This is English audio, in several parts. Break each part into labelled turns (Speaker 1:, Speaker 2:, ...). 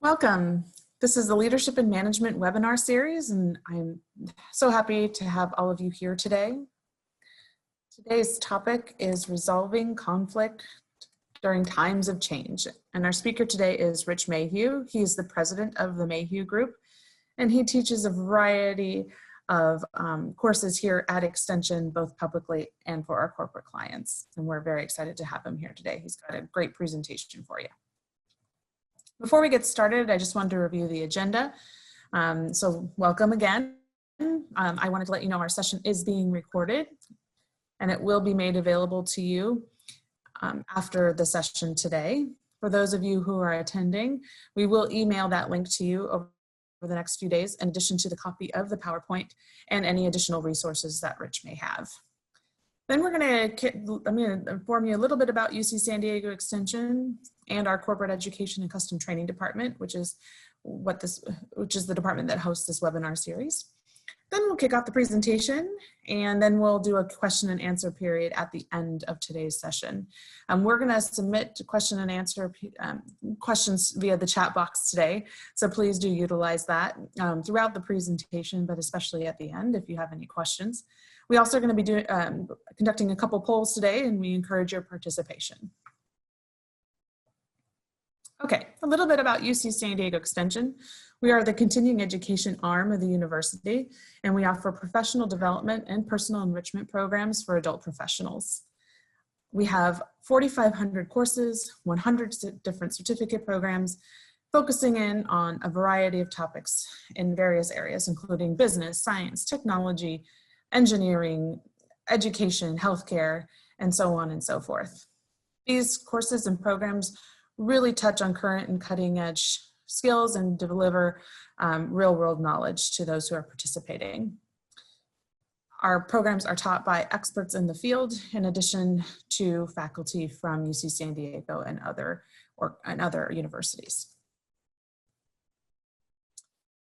Speaker 1: Welcome. This is the Leadership and Management webinar series, and I'm so happy to have all of you here today. Today's topic is resolving conflict during times of change. And our speaker today is Rich Mayhew. He is the president of the Mayhew Group, and he teaches a variety of courses here at Extension, both publicly and for our corporate clients. And we're very excited to have him here today. He's got a great presentation for you. Before we get started, I just wanted to review the agenda. So welcome again. I wanted to let you know our session is being recorded and it will be made available to you after the session today. For those of you who are attending, we will email that link to you over the next few days, in addition to the copy of the PowerPoint and any additional resources that Rich may have. Then I'm going to inform you a little bit about UC San Diego Extension and our Corporate Education and Custom Training Department, which is the department that hosts this webinar series. Then we'll kick off the presentation, and then we'll do a question and answer period at the end of today's session. We're going to submit question and answer questions via the chat box today, so please do utilize that throughout the presentation, but especially at the end if you have any questions. We also are going to be conducting a couple polls today, and we encourage your participation. Okay, a little bit about UC San Diego Extension. We are the continuing education arm of the university, and we offer professional development and personal enrichment programs for adult professionals. We have 4,500 courses, 100 different certificate programs, focusing in on a variety of topics in various areas, including business, science, technology, engineering, education, healthcare, and so on and so forth. These courses and programs really touch on current and cutting edge skills and deliver real world knowledge to those who are participating. Our programs are taught by experts in the field, in addition to faculty from UC San Diego and other universities.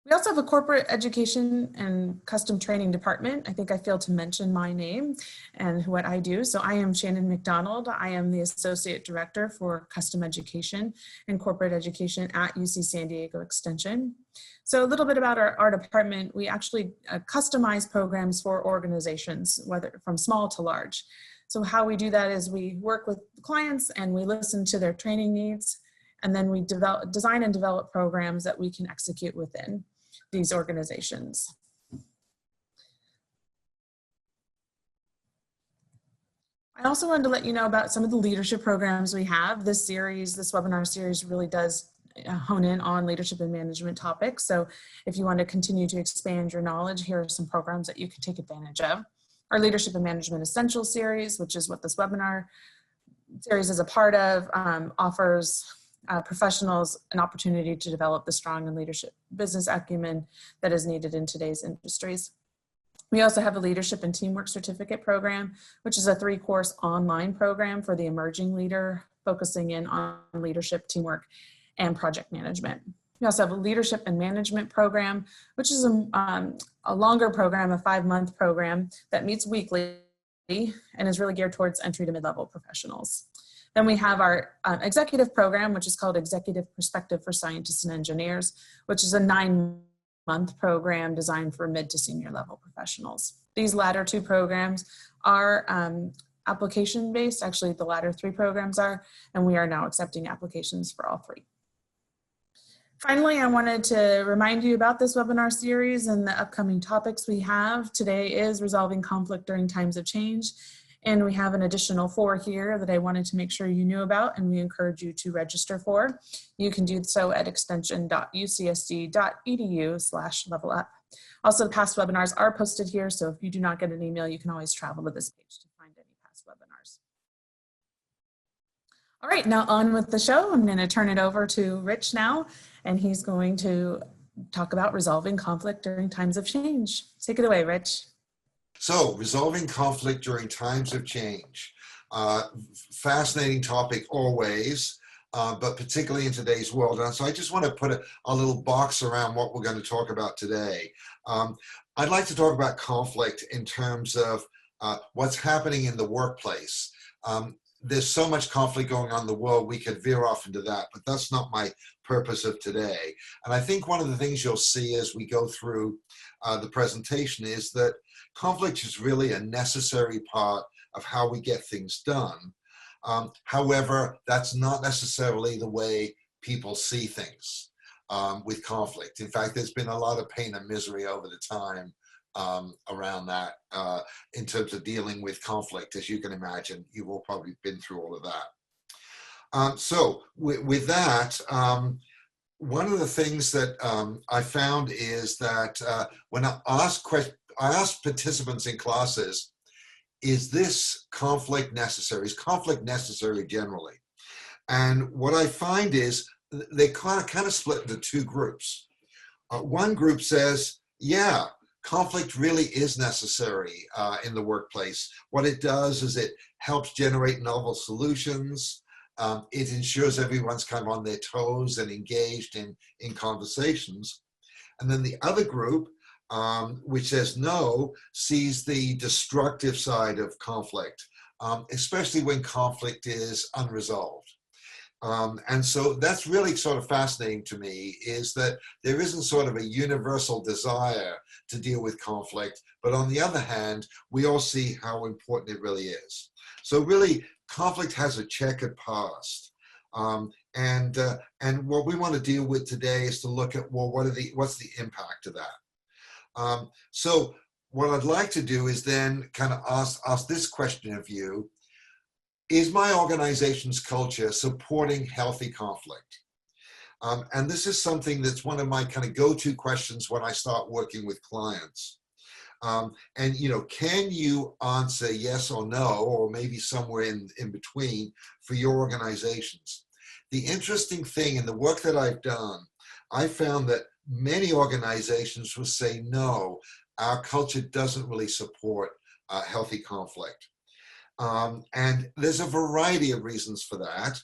Speaker 1: We also have a corporate education and custom training department. I think I failed to mention my name and what I do. So I am Shannon McDonald. I am the Associate Director for Custom Education and Corporate Education at UC San Diego Extension. So a little bit about our department. We actually customize programs for organizations, whether from small to large. So how we do that is we work with clients and we listen to their training needs, and then we design and develop programs that we can execute within these organizations. I also wanted to let you know about some of the leadership programs we have. This webinar series really does hone in on leadership and management topics. So if you want to continue to expand your knowledge, here are some programs that you can take advantage of. Our Leadership and Management Essentials series, which is what this webinar series is a part of, offers professionals an opportunity to develop the strong and leadership business acumen that is needed in today's industries. We also have a Leadership and Teamwork Certificate program, which is a 3-course online program for the emerging leader, focusing in on leadership, teamwork, and project management. We also have a Leadership and Management program, which is a longer program, a 5-month program that meets weekly and is really geared towards entry to mid-level professionals. Then we have our executive program, which is called Executive Perspective for Scientists and Engineers, which is a 9-month program designed for mid to senior level professionals. These latter 2 programs are application-based. Actually, the latter 3 programs are, and we are now accepting applications for all 3. Finally, I wanted to remind you about this webinar series and the upcoming topics we have. Today is resolving conflict during times of change. And we have an additional 4 here that I wanted to make sure you knew about, and we encourage you to register for. You can do so at extension.ucsd.edu/levelup. Also, past webinars are posted here, so if you do not get an email, you can always travel to this page to find any past webinars. All right, now on with the show. I'm going to turn it over to Rich now, and he's going to talk about resolving conflict during times of change. Take it away, Rich.
Speaker 2: So, resolving conflict during times of change. Fascinating topic always, but particularly in today's world. And so I just want to put a little box around what we're going to talk about today. I'd like to talk about conflict in terms of what's happening in the workplace. there's so much conflict going on in the world, we could veer off into that, but that's not my purpose of today. And I think one of the things you'll see as we go through the presentation is that conflict is really a necessary part of how we get things done. However, that's not necessarily the way people see things with conflict. In fact, there's been a lot of pain and misery over the time around that in terms of dealing with conflict. As you can imagine, you've all probably been through all of that. So with that, one of the things that I found is that when I ask participants in classes, is this conflict necessary? Is conflict necessary generally? And what I find is they kind of split into two groups. One group says, yeah, conflict really is necessary in the workplace. What it does is it helps generate novel solutions. It ensures everyone's kind of on their toes and engaged in conversations. And then the other group, which says no, sees the destructive side of conflict, especially when conflict is unresolved. And so that's really sort of fascinating to me, is that there isn't sort of a universal desire to deal with conflict, but on the other hand, we all see how important it really is. So really, conflict has a checkered past. And what we want to deal with today is to look at, well, what's the impact of that? So what I'd like to do is then kind of ask this question of you. Is my organization's culture supporting healthy conflict? And this is something that's one of my kind of go-to questions when I start working with clients. And, you know, can you answer yes or no, or maybe somewhere in between for your organizations? The interesting thing in the work that I've done, I found that many organizations will say, no, our culture doesn't really support healthy conflict. And there's a variety of reasons for that.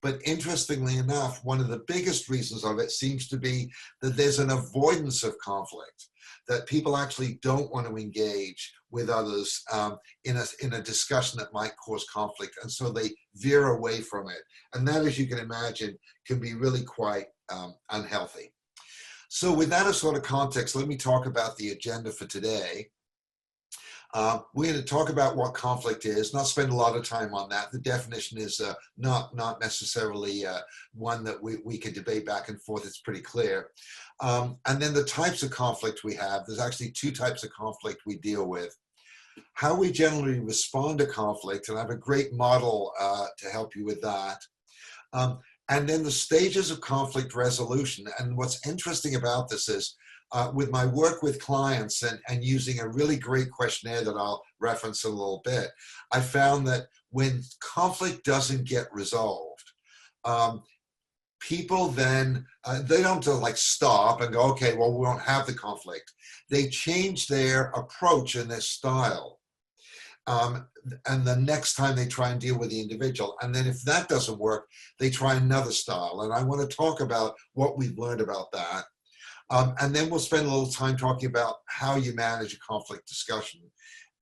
Speaker 2: But interestingly enough, one of the biggest reasons of it seems to be that there's an avoidance of conflict, that people actually don't want to engage with others in a discussion that might cause conflict. And so they veer away from it. And that, as you can imagine, can be really quite unhealthy. So with that as sort of context, let me talk about the agenda for today. We're going to talk about what conflict is, not spend a lot of time on that. The definition is not necessarily one that we can debate back and forth. It's pretty clear. And then the types of conflict we have. There's actually two types of conflict we deal with. How we generally respond to conflict, and I have a great model to help you with that. And then the stages of conflict resolution. And what's interesting about this is, with my work with clients and using a really great questionnaire that I'll reference in a little bit, I found that when conflict doesn't get resolved, people then, they don't like stop and go, okay, well, we won't have the conflict. They change their approach and their style. And the next time they try and deal with the individual. And then if that doesn't work, they try another style. And I want to talk about what we've learned about that. And then we'll spend a little time talking about how you manage a conflict discussion.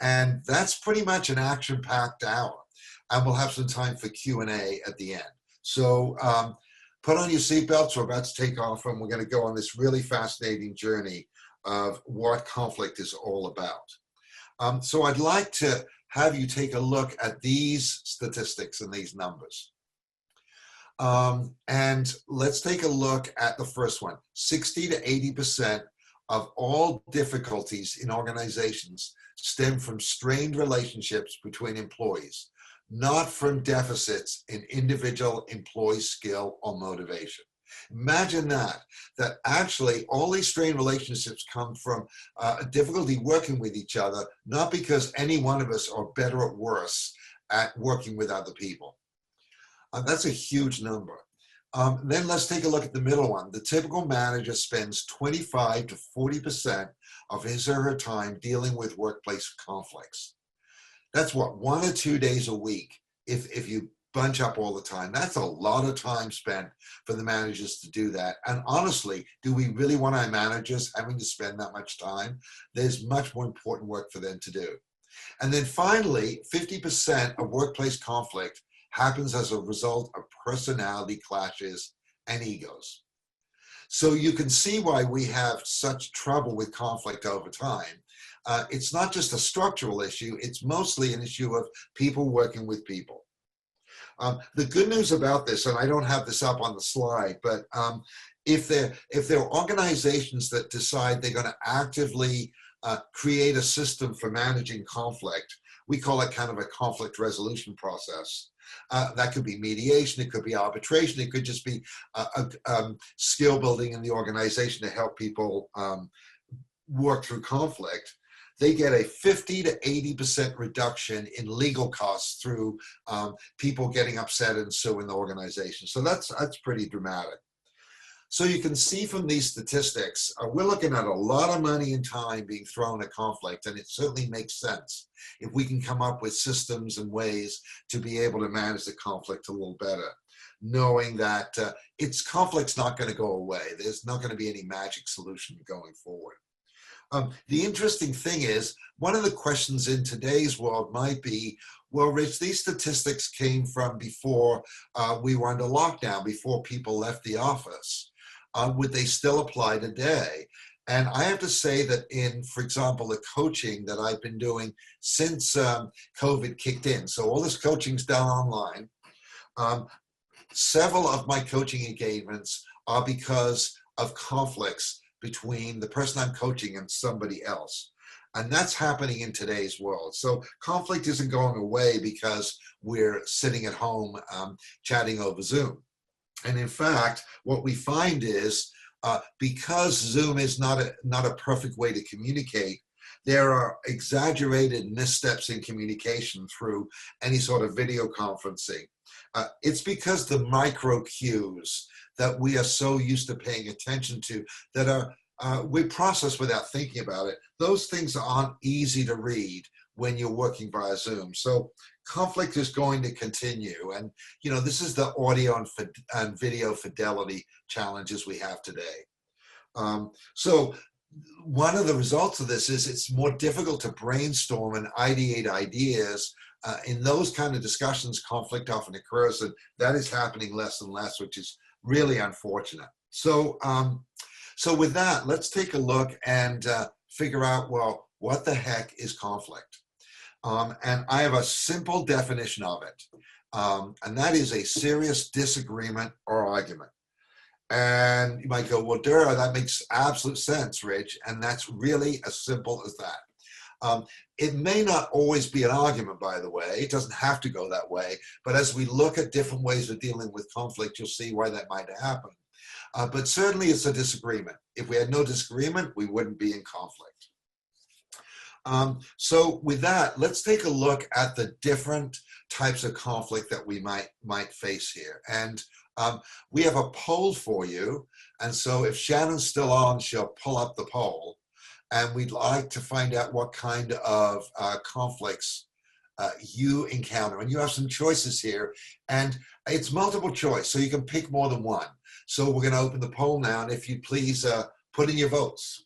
Speaker 2: And that's pretty much an action-packed hour. And we'll have some time for Q&A at the end. So put on your seatbelts, we're about to take off, and we're going to go on this really fascinating journey of what conflict is all about. So I'd like to have you take a look at these statistics and these numbers. And let's take a look at the first one. 60 to 80% of all difficulties in organizations stem from strained relationships between employees, not from deficits in individual employee skill or motivation. Imagine that actually all these strained relationships come from difficulty working with each other, not because any one of us are better or worse at working with other people. That's a huge number. Then let's take a look at the middle one. The typical manager spends 25 to 40% of his or her time dealing with workplace conflicts. That's what, 1 or 2 days a week if you bunch up all the time. That's a lot of time spent for the managers to do that. And honestly, do we really want our managers having to spend that much time? There's much more important work for them to do. And then finally, 50% of workplace conflict happens as a result of personality clashes and egos. So you can see why we have such trouble with conflict over time. It's not just a structural issue, it's mostly an issue of people working with people. The good news about this, and I don't have this up on the slide, but if there are organizations that decide they're going to actively create a system for managing conflict, we call it kind of a conflict resolution process. That could be mediation, it could be arbitration, it could just be skill building in the organization to help people work through conflict. They get a 50 to 80% reduction in legal costs through people getting upset and suing the organization. So that's pretty dramatic. So you can see from these statistics, we're looking at a lot of money and time being thrown at conflict, and it certainly makes sense if we can come up with systems and ways to be able to manage the conflict a little better, knowing that conflict's not going to go away. There's not going to be any magic solution going forward. The interesting thing is, one of the questions in today's world might be, well, Rich, these statistics came from before we were under lockdown, before people left the office. Would they still apply today? And I have to say that in, for example, the coaching that I've been doing since COVID kicked in, so all this coaching's done online, several of my coaching engagements are because of conflicts between the person I'm coaching and somebody else. And that's happening in today's world. So conflict isn't going away because we're sitting at home chatting over Zoom. And in fact, what we find is because Zoom is not a perfect way to communicate, there are exaggerated missteps in communication through any sort of video conferencing. It's because the micro cues that we are so used to paying attention to that we process without thinking about it. Those things aren't easy to read when you're working via Zoom. So conflict is going to continue. And, this is the audio and video fidelity challenges we have today. So one of the results of this is it's more difficult to brainstorm and ideate ideas. In those kind of discussions, conflict often occurs, and that is happening less and less, which is really unfortunate. So, so with that, let's take a look and figure out, well, what the heck is conflict? And I have a simple definition of it, and that is a serious disagreement or argument. And you might go, well, duh, that makes absolute sense, Rich, and that's really as simple as that. It may not always be an argument, by the way. It doesn't have to go that way. But as we look at different ways of dealing with conflict, you'll see why that might happen. But certainly it's a disagreement. If we had no disagreement, we wouldn't be in conflict. So with that, let's take a look at the different types of conflict that we might face here. And we have a poll for you. And so if Shannon's still on, she'll pull up the poll. And we'd like to find out what kind of conflicts you encounter. And you have some choices here. And it's multiple choice, so you can pick more than one. So we're going to open the poll now. And if you please put in your votes.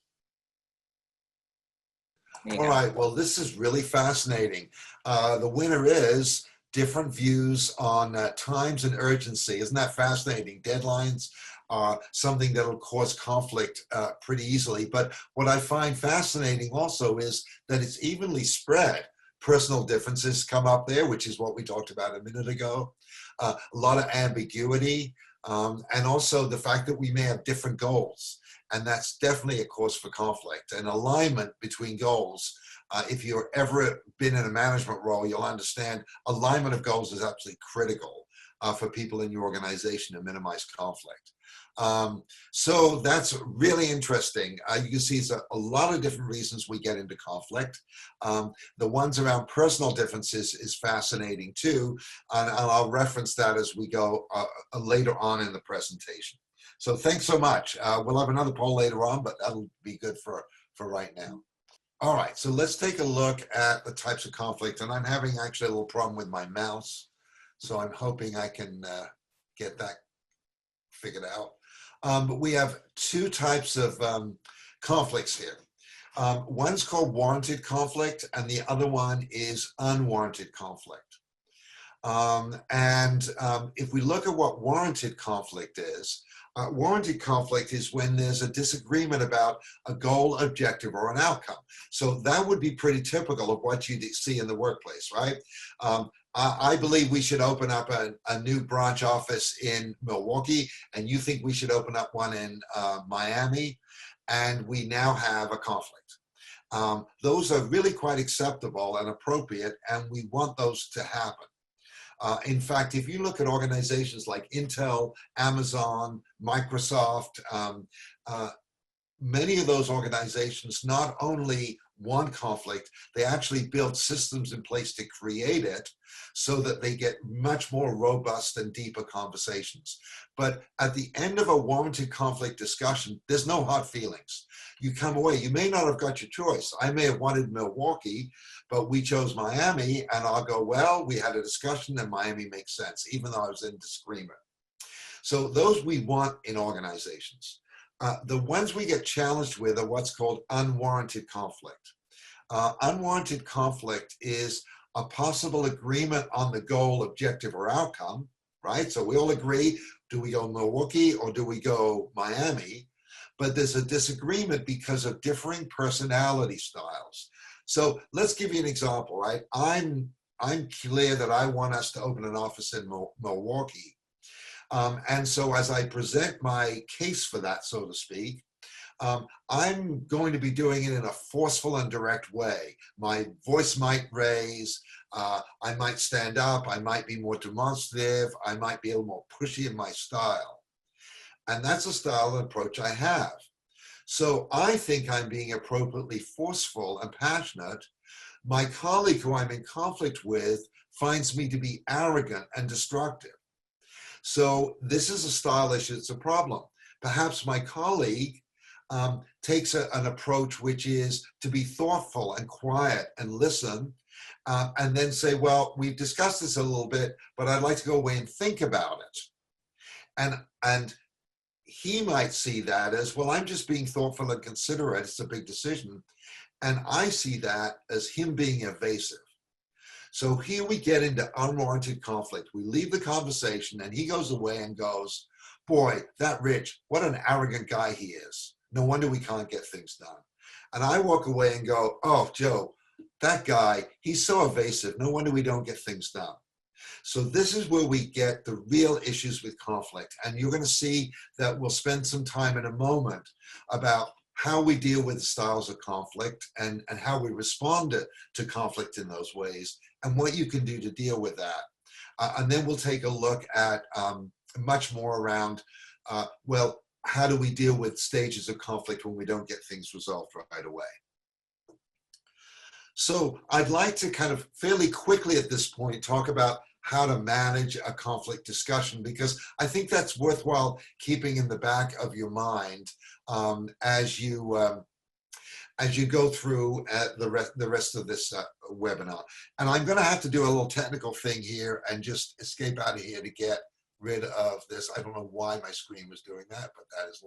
Speaker 2: All right, well, this is really fascinating. The winner is different views on times and urgency. Isn't that fascinating? Deadlines are something that'll cause conflict pretty easily. But what I find fascinating also is that it's evenly spread. Personal differences come up there, which is what we talked about a minute ago. A lot of ambiguity, and also the fact that we may have different goals. And that's definitely a cause for conflict. And alignment between goals, if you've ever been in a management role, you'll understand alignment of goals is absolutely critical for people in your organization to minimize conflict. So that's really interesting. You can see a lot of different reasons we get into conflict. The ones around personal differences is fascinating too, and I'll reference that as we go later on in the presentation. So thanks so much. We'll have another poll later on, but that'll be good for right now. All right, so let's take a look at the types of conflict, and I'm having actually a little problem with my mouse, so I'm hoping I can get that figured out. But we have two types of conflicts here. One's called warranted conflict, and the other one is unwarranted conflict. If we look at what warranted conflict is when there's a disagreement about a goal, objective, or an outcome. So that would be pretty typical of what you'd see in the workplace, right? I believe we should open up a new branch office in Milwaukee, and you think we should open up one in Miami, and we now have a conflict. Those are really quite acceptable and appropriate, and we want those to happen. In fact, if you look at organizations like Intel, Amazon, Microsoft, many of those organizations not only want conflict, they actually build systems in place to create it so that they get much more robust and deeper conversations. But at the end of a warranted conflict discussion, there's no hard feelings. You come away, you may not have got your choice. I may have wanted Milwaukee, but we chose Miami, and I'll go, well, we had a discussion and Miami makes sense, even though I was in disagreement. So those we want in organizations. The ones we get challenged with are what's called unwarranted conflict. Unwarranted conflict is a possible agreement on the goal, objective, or outcome, right? So we all agree, do we go Milwaukee or do we go Miami? But there's a disagreement because of differing personality styles. So let's give you an example, right? I'm clear that I want us to open an office in Milwaukee. And so as I present my case for that, so to speak, I'm going to be doing it in a forceful and direct way. My voice might raise, I might stand up, I might be more demonstrative, I might be a little more pushy in my style. And that's a style and approach I have. So I think I'm being appropriately forceful and passionate. My colleague who I'm in conflict with finds me to be arrogant and destructive. So this is a style issue, it's a problem. Perhaps my colleague takes an approach which is to be thoughtful and quiet and listen, and then say, well, we've discussed this a little bit, but I'd like to go away and think about it. And he might see that as, well, I'm just being thoughtful and considerate, it's a big decision. And I see that as him being evasive. So here we get into unwarranted conflict. We leave the conversation and he goes away and goes, boy, that Rich, what an arrogant guy he is. No wonder we can't get things done. And I walk away and go, oh, Joe, that guy, he's so evasive. No wonder we don't get things done. So this is where we get the real issues with conflict. And you're going to see that we'll spend some time in a moment about how we deal with styles of conflict and how we respond to conflict in those ways and what you can do to deal with that. And then we'll take a look at much more around, well, how do we deal with stages of conflict when we don't get things resolved right away? So I'd like to kind of fairly quickly at this point talk about how to manage a conflict discussion, because I think that's worthwhile keeping in the back of your mind as you go through the rest of this webinar. And I'm going to have to do a little technical thing here and just escape out of here to get rid of this. I don't know why my screen was doing that, but that is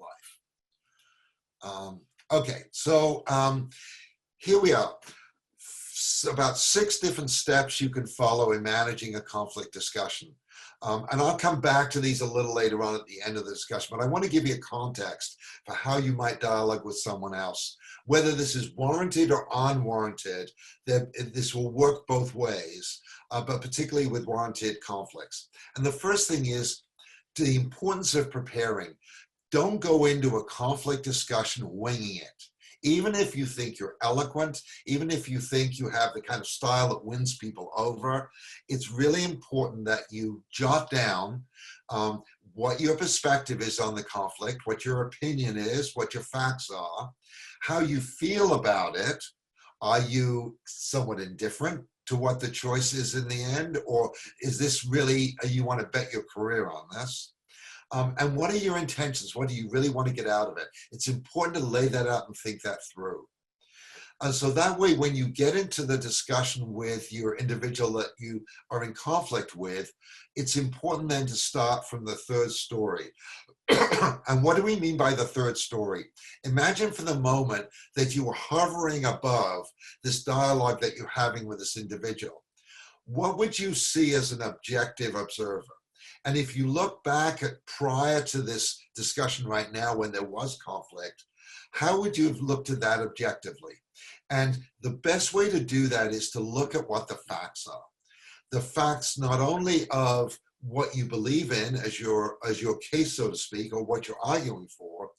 Speaker 2: life. Okay, so here we are. About 6 different steps you can follow in managing a conflict discussion. And I'll come back to these a little later on at the end of the discussion, but I want to give you a context for how you might dialogue with someone else. Whether this is warranted or unwarranted, this will work both ways, but particularly with warranted conflicts. And the first thing is the importance of preparing. Don't go into a conflict discussion winging it. Even if you think you're eloquent, even if you think you have the kind of style that wins people over, it's really important that you jot down what your perspective is on the conflict, what your opinion is, what your facts are, how you feel about it. Are you somewhat indifferent to what the choice is in the end? Or is this really, you want to bet your career on this? And what are your intentions? What do you really want to get out of it? It's important to lay that out and think that through. And so that way, when you get into the discussion with your individual that you are in conflict with, it's important then to start from the third story. And what do we mean by the third story? Imagine for the moment that you are hovering above this dialogue that you're having with this individual. What would you see as an objective observer? And if you look back at prior to this discussion right now when there was conflict, how would you have looked at that objectively? And the best way to do that is to look at what the facts are. The facts not only of what you believe in as your case, so to speak, or what you're arguing for,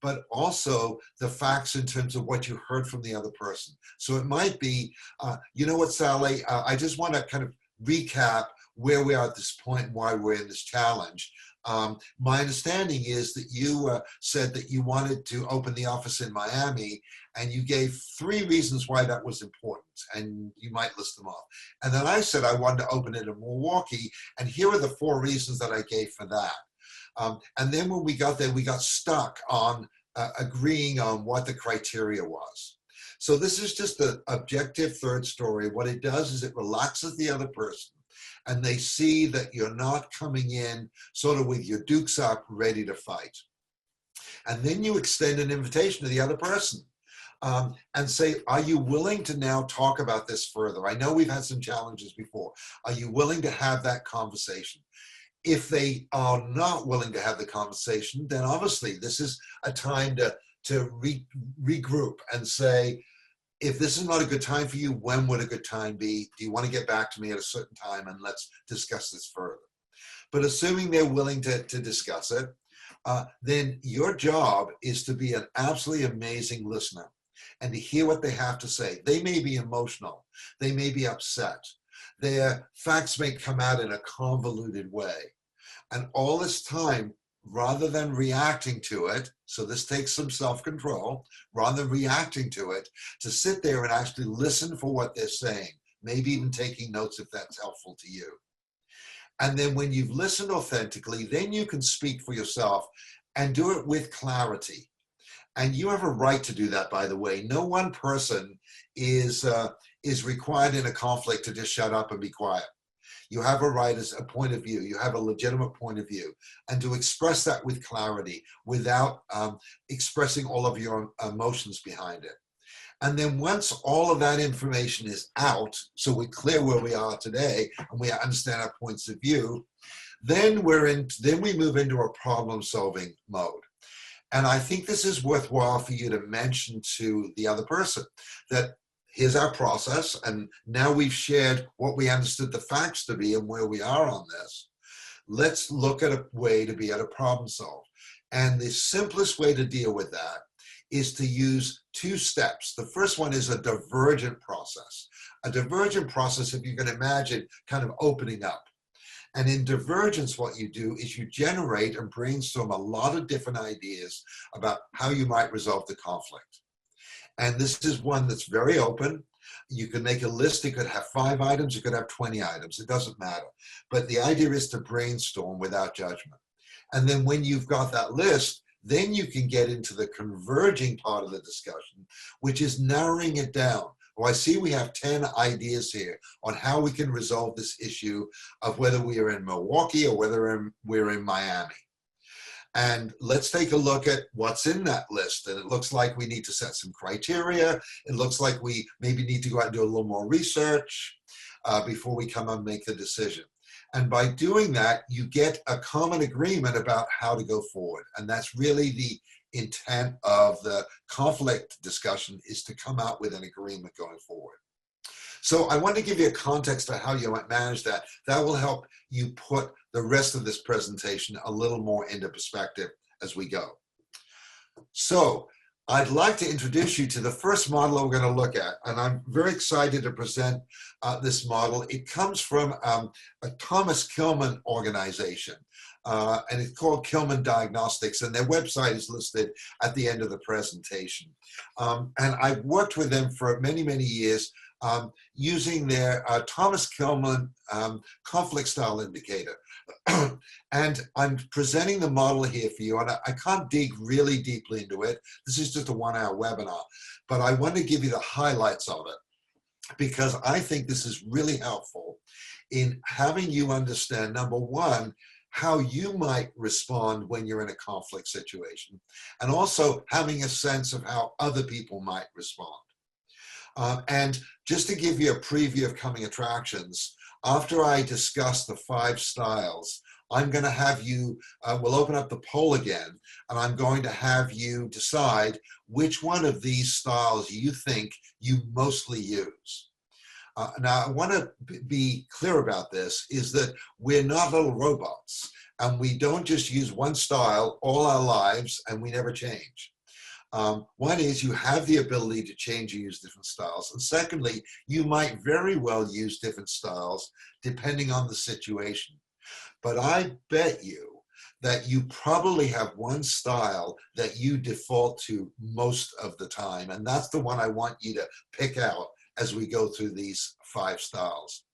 Speaker 2: but also the facts in terms of what you heard from the other person. So it might be, you know what, Sally, I just want to kind of recap where we are at this point and why we're in this challenge. My understanding is that you said that you wanted to open the office in Miami, and you gave 3 reasons why that was important, and you might list them off. And then I said I wanted to open it in Milwaukee, and here are the 4 reasons that I gave for that. And then when we got there, we got stuck on agreeing on what the criteria was. So this is just the objective third story. What it does is it relaxes the other person, and they see that you're not coming in sort of with your dukes up, ready to fight. And then you extend an invitation to the other person and say, are you willing to now talk about this further? I know we've had some challenges before. Are you willing to have that conversation? If they are not willing to have the conversation, then obviously this is a time to regroup and say, if this is not a good time for you, when would a good time be? Do you want to get back to me at a certain time, and let's discuss this further? But assuming they're willing to discuss it, then your job is to be an absolutely amazing listener and to hear what they have to say. They may be emotional. They may be upset. Their facts may come out in a convoluted way. And all this time, rather than reacting to it, so this takes some self-control, rather than reacting to it, to sit there and actually listen for what they're saying, maybe even taking notes if that's helpful to you. And then when you've listened authentically, then you can speak for yourself and do it with clarity. And you have a right to do that, by the way. No one person is required in a conflict to just shut up and be quiet. You have a right as a point of view. You have a legitimate point of view. And to express that with clarity without expressing all of your emotions behind it. And then once all of that information is out, so we're clear where we are today and we understand our points of view, then we move into a problem-solving mode. And I think this is worthwhile for you to mention to the other person that here's our process, and now we've shared what we understood the facts to be and where we are on this. Let's look at a way to be able to problem solve. And the simplest way to deal with that is to use 2 steps. The first one is a divergent process. A divergent process, if you can imagine, kind of opening up. And in divergence, what you do is you generate and brainstorm a lot of different ideas about how you might resolve the conflict. And this is one that's very open. You can make a list. It could have 5 items. It could have 20 items. It doesn't matter. But the idea is to brainstorm without judgment. And then when you've got that list, then you can get into the converging part of the discussion, which is narrowing it down. Well, I see we have 10 ideas here on how we can resolve this issue of whether we are in Milwaukee or whether we're in Miami. And let's take a look at what's in that list. And it looks like we need to set some criteria. It looks like we maybe need to go out and do a little more research before we come and make the decision. And by doing that, you get a common agreement about how to go forward. And that's really the intent of the conflict discussion, is to come out with an agreement going forward. So I want to give you a context of how you might manage that. That will help you put the rest of this presentation a little more into perspective as we go. So I'd like to introduce you to the first model we're going to look at, and I'm very excited to present this model. It comes from a Thomas Kilmann organization, and it's called Kilmann Diagnostics, and their website is listed at the end of the presentation. And I've worked with them for many, many years. using their Thomas Kilmann conflict style indicator. And I'm presenting the model here for you, and I can't dig really deeply into it. This is just a 1-hour webinar, but I want to give you the highlights of it because I think this is really helpful in having you understand, number one, how you might respond when you're in a conflict situation, and also having a sense of how other people might respond. And just to give you a preview of coming attractions, after I discuss the 5 styles, I'm going to have you, we'll open up the poll again, and I'm going to have you decide which one of these styles you think you mostly use. Now, I want to be clear about this, is that we're not little robots, and we don't just use one style all our lives, and we never change. One is you have the ability to change and use different styles. And secondly, you might very well use different styles depending on the situation. But I bet you that you probably have one style that you default to most of the time. And that's the one I want you to pick out as we go through these 5 styles.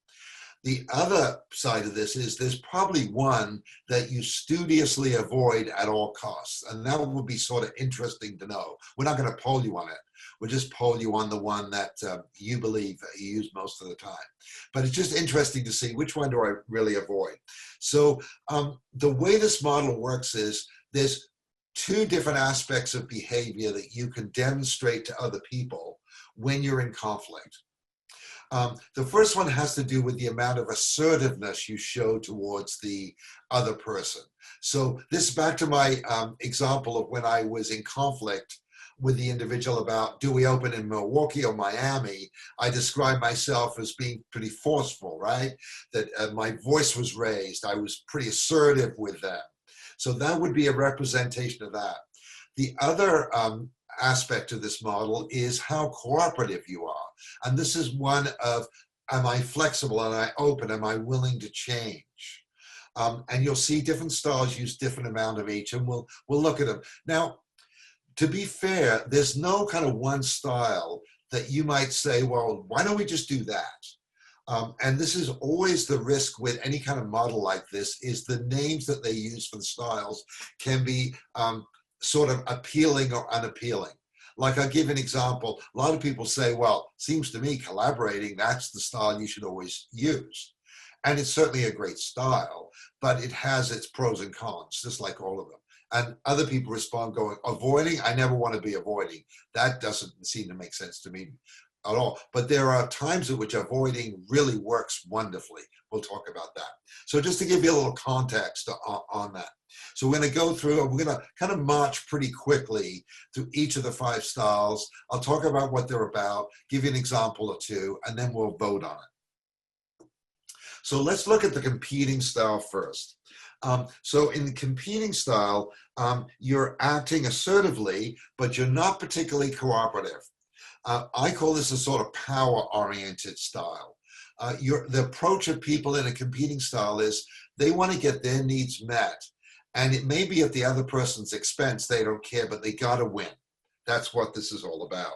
Speaker 2: The other side of this is there's probably one that you studiously avoid at all costs. And that would be sort of interesting to know. We're not going to poll you on it. We'll just poll you on the one that you believe you use most of the time. But it's just interesting to see which one do I really avoid. So the way this model works is there's 2 different aspects of behavior that you can demonstrate to other people when you're in conflict. The first one has to do with the amount of assertiveness you show towards the other person. So this is back to my example of when I was in conflict with the individual about, do we open in Milwaukee or Miami? I described myself as being pretty forceful, right? That my voice was raised. I was pretty assertive with them. So that would be a representation of that. The other aspect of this model is how cooperative you are. And this is one of, am I flexible? Am I open? Am I willing to change? And you'll see different styles use different amount of each, and we'll look at them. Now, to be fair, there's no kind of one style that you might say, well, why don't we just do that? And this is always the risk with any kind of model like this, is the names that they use for the styles can be sort of appealing or unappealing. Like, I'll give an example. A lot of people say, well, seems to me collaborating, that's the style you should always use. And it's certainly a great style, but it has its pros and cons, just like all of them. And other people respond going, avoiding, I never want to be avoiding. That doesn't seem to make sense to me at all. But there are times in which avoiding really works wonderfully. We'll talk about that. So just to give you a little context on that. So we're going to go through, we're going to kind of march pretty quickly through each of the 5 styles. I'll talk about what they're about, give you an example or 2, and then we'll vote on it. So let's look at the competing style first. So in the competing style, you're acting assertively, but you're not particularly cooperative. I call this a sort of power-oriented style. The approach of people in a competing style is they want to get their needs met. And it may be at the other person's expense, they don't care, but they got to win. That's what this is all about.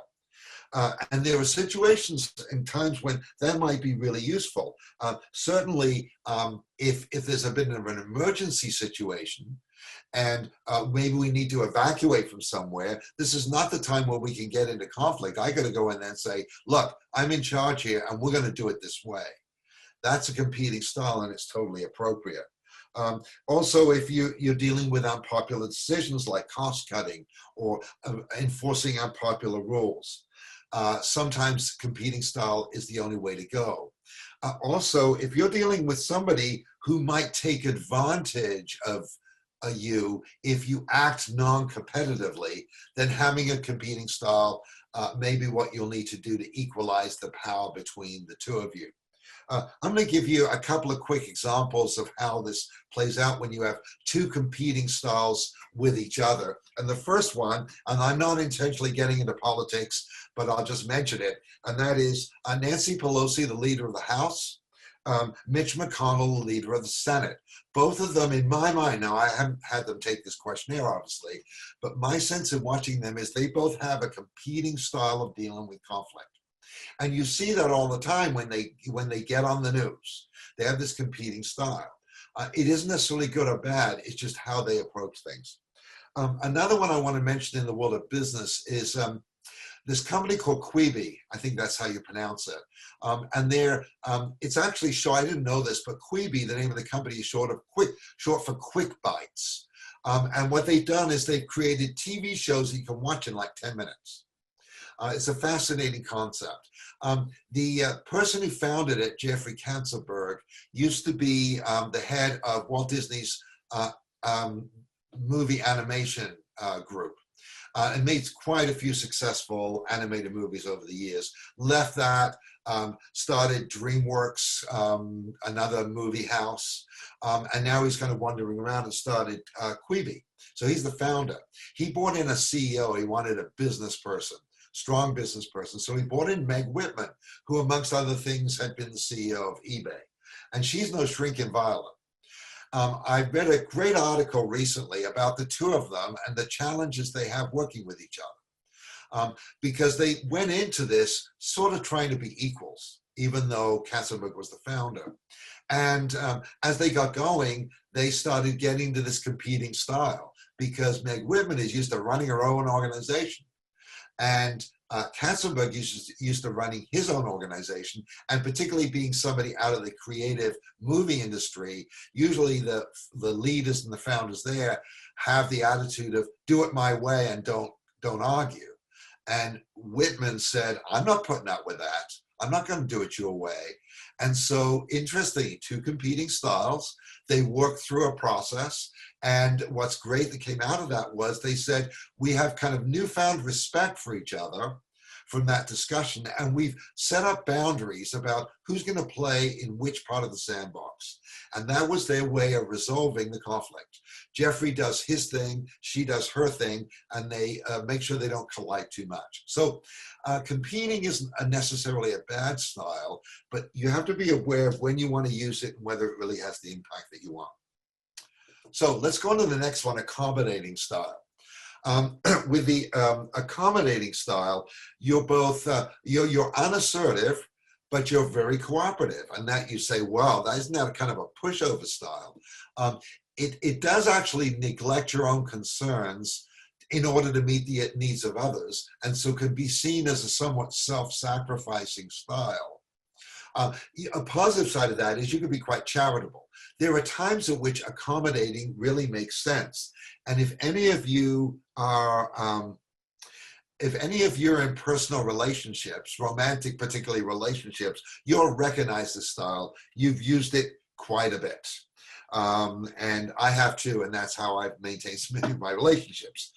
Speaker 2: And there are situations and times when that might be really useful. Certainly, if there's a bit of an emergency situation and maybe we need to evacuate from somewhere, this is not the time where we can get into conflict. I got to go in there and say, look, I'm in charge here and we're going to do it this way. That's a competing style and it's totally appropriate. Also, if you're dealing with unpopular decisions like cost cutting or enforcing unpopular rules, sometimes competing style is the only way to go. Also, if you're dealing with somebody who might take advantage of you if you act non-competitively, then having a competing style may be what you'll need to do to equalize the power between the 2 of you. I'm going to give you a couple of quick examples of how this plays out when you have 2 competing styles with each other. And the first one, and I'm not intentionally getting into politics, but I'll just mention it, and that is Nancy Pelosi, the leader of the House, Mitch McConnell, the leader of the Senate. Both of them, in my mind, now I haven't had them take this questionnaire, obviously, but my sense of watching them is they both have a competing style of dealing with conflict. And you see that all the time when they get on the news. They have this competing style. It isn't necessarily good or bad, it's just how they approach things. Another one I want to mention in the world of business is this company called Quibi. I think that's how you pronounce it. And it's actually short, I didn't know this, but Quibi, the name of the company, is short for Quick Bites. And what they've done is they've created TV shows that you can watch in like 10 minutes. It's a fascinating concept. The person who founded it, Jeffrey Katzenberg, used to be the head of Walt Disney's movie animation group. And made quite a few successful animated movies over the years. Left that, started DreamWorks, another movie house, and now he's kind of wandering around and started Quibi. So he's the founder. He brought in a CEO. He wanted a business person, strong business person. So he brought in Meg Whitman, who amongst other things had been the CEO of eBay. And she's no shrinking violet. I read a great article recently about the two of them and the challenges they have working with each other. Because they went into this sort of trying to be equals, even though Katzenberg was the founder. And as they got going, they started getting to this competing style because Meg Whitman is used to running her own organization. And Katzenberg used to running his own organization, and particularly being somebody out of the creative movie industry, usually the leaders and the founders there have the attitude of do it my way and don't argue. And Whitman said, I'm not putting up with that. I'm not going to do it your way. And so, interestingly, two competing styles, they worked through a process. And what's great that came out of that was they said, we have kind of newfound respect for each other from that discussion. And we've set up boundaries about who's going to play in which part of the sandbox. And that was their way of resolving the conflict. Jeffrey does his thing, she does her thing, and they make sure they don't collide too much. So competing isn't necessarily a bad style, but you have to be aware of when you want to use it and whether it really has the impact that you want. So let's go on to the next one, accommodating style. With the accommodating style, you're both, you're unassertive, but you're very cooperative. And that you say, wow, isn't that kind of a pushover style? It does actually neglect your own concerns in order to meet the needs of others, and so can be seen as a somewhat self-sacrificing style. A positive side of that is you can be quite charitable. There are times at which accommodating really makes sense. And if any of you are, you're in personal relationships, romantic particularly relationships, you'll recognize this style. You've used it quite a bit. And I have too, and that's how I've maintained so many of my relationships.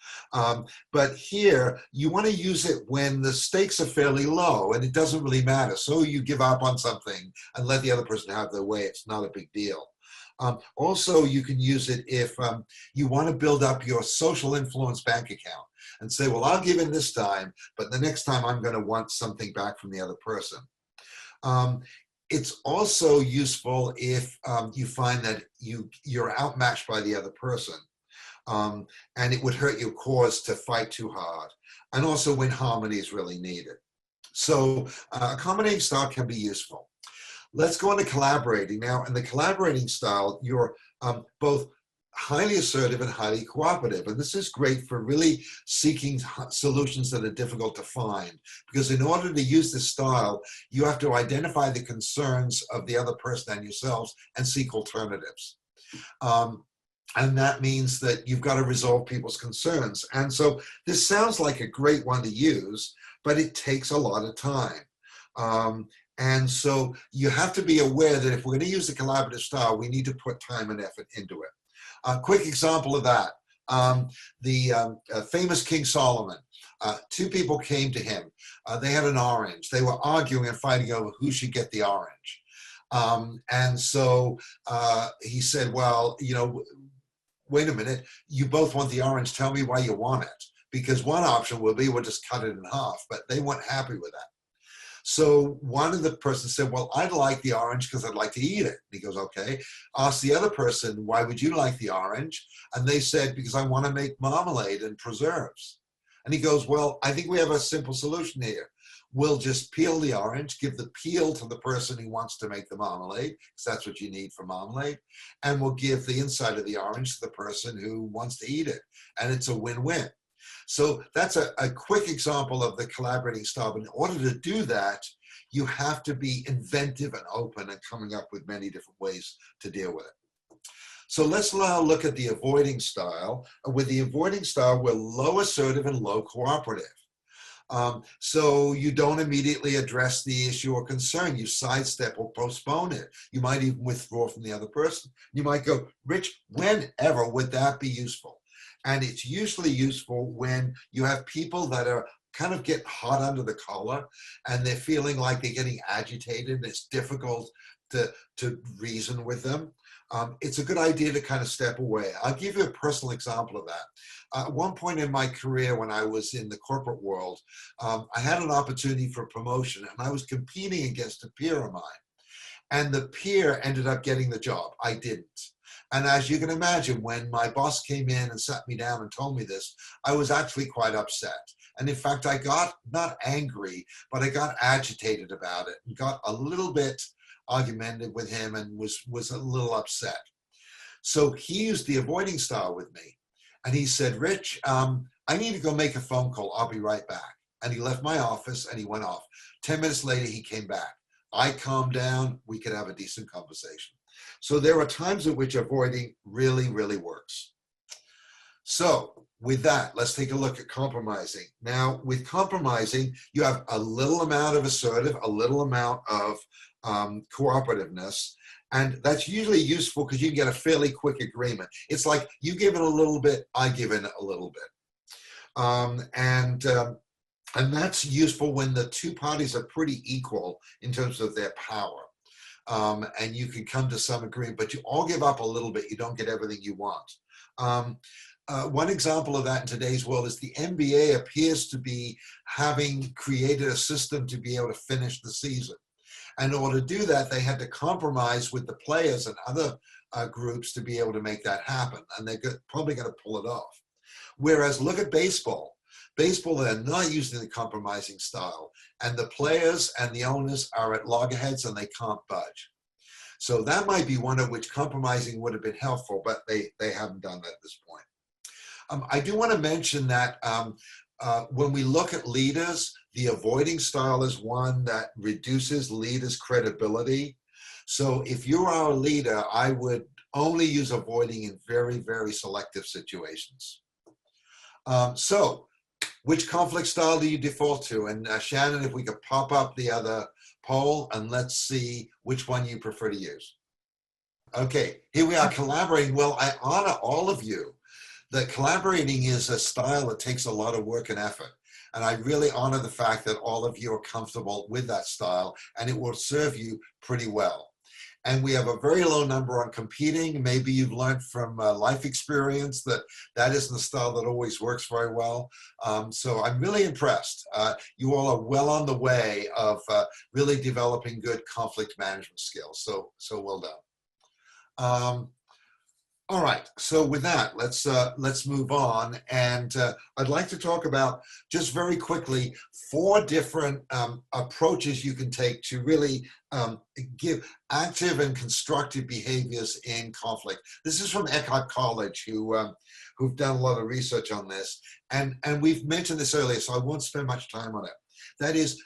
Speaker 2: But here, you want to use it when the stakes are fairly low and it doesn't really matter. So you give up on something and let the other person have their way. It's not a big deal. Also, you can use it if you want to build up your social influence bank account and say, well, I'll give in this time, but the next time I'm going to want something back from the other person. It's also useful if you find that you're outmatched by the other person, and it would hurt your cause to fight too hard, and also when harmony is really needed. So accommodating style can be useful. Let's go on to collaborating now. In the collaborating style, you're both highly assertive and highly cooperative. And this is great for really seeking solutions that are difficult to find. Because in order to use this style, you have to identify the concerns of the other person and yourselves and seek alternatives. And that means that you've got to resolve people's concerns. And so this sounds like a great one to use, but it takes a lot of time. And so you have to be aware that if we're going to use the collaborative style, we need to put time and effort into it. A quick example of that, the famous King Solomon, two people came to him. They had an orange. They were arguing and fighting over who should get the orange. And so he said, well, you know, wait a minute, you both want the orange. Tell me why you want it. Because one option will be we'll just cut it in half, but they weren't happy with that. So one of the persons said, well, I'd like the orange because I'd like to eat it. And he goes, okay. Ask the other person, why would you like the orange? And they said, because I want to make marmalade and preserves. And he goes, well, I think we have a simple solution here. will just peel the orange, give the peel to the person who wants to make the marmalade, because that's what you need for marmalade, and will give the inside of the orange to the person who wants to eat it. And it's a win-win. So that's a quick example of the collaborating style. But in order to do that, you have to be inventive and open and coming up with many different ways to deal with it. So let's now look at the avoiding style. With the avoiding style, we're low assertive and low cooperative. So you don't immediately address the issue or concern. You sidestep or postpone it. You might even withdraw from the other person. You might go, Rich, whenever would that be useful? And it's usually useful when you have people that are kind of get hot under the collar and they're feeling like they're getting agitated and it's difficult to reason with them. It's a good idea to kind of step away. I'll give you a personal example of that. At one point in my career when I was in the corporate world, I had an opportunity for promotion and I was competing against a peer of mine. And the peer ended up getting the job. I didn't. And as you can imagine, when my boss came in and sat me down and told me this, I was actually quite upset. And in fact, I got not angry, but I got agitated about it and got a little bit argumentative with him and was a little upset. So he used the avoiding style with me. And he said, Rich, I need to go make a phone call. I'll be right back. And he left my office and he went off. 10 minutes later, he came back. I calmed down. We could have a decent conversation. So there are times at which avoiding really, really works. So with that, let's take a look at compromising. Now, with compromising, you have a little amount of assertive, a little amount of cooperativeness, and that's usually useful because you can get a fairly quick agreement. It's like you give in a little bit, I give in a little bit. And that's useful when the two parties are pretty equal in terms of their power. And you can come to some agreement, but you all give up a little bit. You don't get everything you want. One example of that in today's world is the NBA appears to be having created a system to be able to finish the season. And in order to do that, they had to compromise with the players and other groups to be able to make that happen. And they're probably going to pull it off. Whereas look at baseball. Baseball, they're not using the compromising style. And the players and the owners are at loggerheads and they can't budge. So that might be one of which compromising would have been helpful, but they haven't done that at this point. I do want to mention that when we look at leaders, the avoiding style is one that reduces leaders' credibility. So if you are a leader, I would only use avoiding in very, very selective situations. So which conflict style do you default to? And Shannon, if we could pop up the other poll and let's see which one you prefer to use. Okay, here we are collaborating. Well, I honor all of you. That collaborating is a style that takes a lot of work and effort. And I really honor the fact that all of you are comfortable with that style and it will serve you pretty well. And we have a very low number on competing. Maybe you've learned from life experience that that isn't the style that always works very well. So I'm really impressed. You all are well on the way of really developing good conflict management skills. So well done. All right, so with that, let's move on. And I'd like to talk about, just very quickly, 4 different approaches you can take to really give active and constructive behaviors in conflict. This is from Eckhart College, who've done a lot of research on this. And we've mentioned this earlier, so I won't spend much time on it. That is,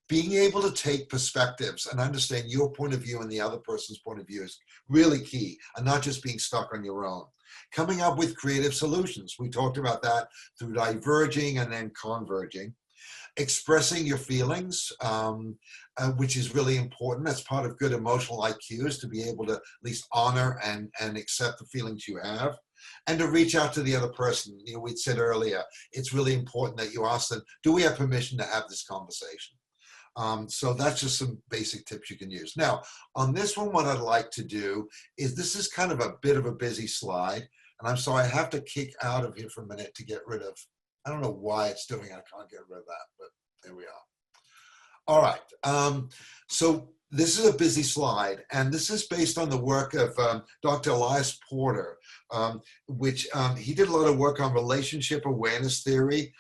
Speaker 2: being able to take perspectives and understand your point of view and the other person's point of view is really key, and not just being stuck on your own. Coming up with creative solutions. We talked about that through diverging and then converging. Expressing your feelings, which is really important. That's part of good emotional IQ, is to be able to at least honor and accept the feelings you have. And to reach out to the other person. You know, we'd said earlier, it's really important that you ask them, do we have permission to have this conversation? So that's just some basic tips you can use. Now, on this one, what I'd like to do is, this is kind of a bit of a busy slide. And I'm sorry, I have to kick out of here for a minute to get rid of, I don't know why it's doing it. I can't get rid of that, but there we are. All right. So This is a busy slide, and this is based on the work of Dr. Elias Porter, which he did a lot of work on relationship awareness theory.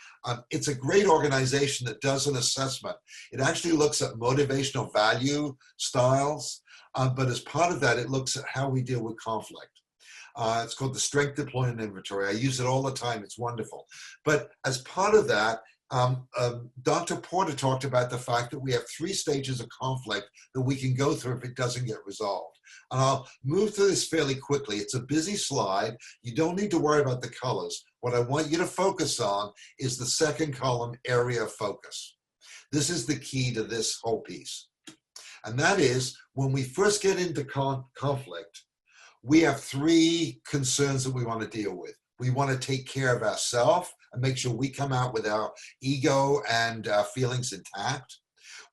Speaker 2: It's a great organization that does an assessment. It actually looks at motivational value styles, but as part of that, it looks at how we deal with conflict. It's called the Strength Deployment Inventory. I use it all the time. It's wonderful. But as part of that, Dr. Porter talked about the fact that we have 3 stages of conflict that we can go through if it doesn't get resolved. And I'll move through this fairly quickly. It's a busy slide. You don't need to worry about the colors. What I want you to focus on is the second column, area of focus. This is the key to this whole piece. And that is, when we first get into conflict, we have 3 concerns that we want to deal with. We want to take care of ourselves and make sure we come out with our ego and feelings intact.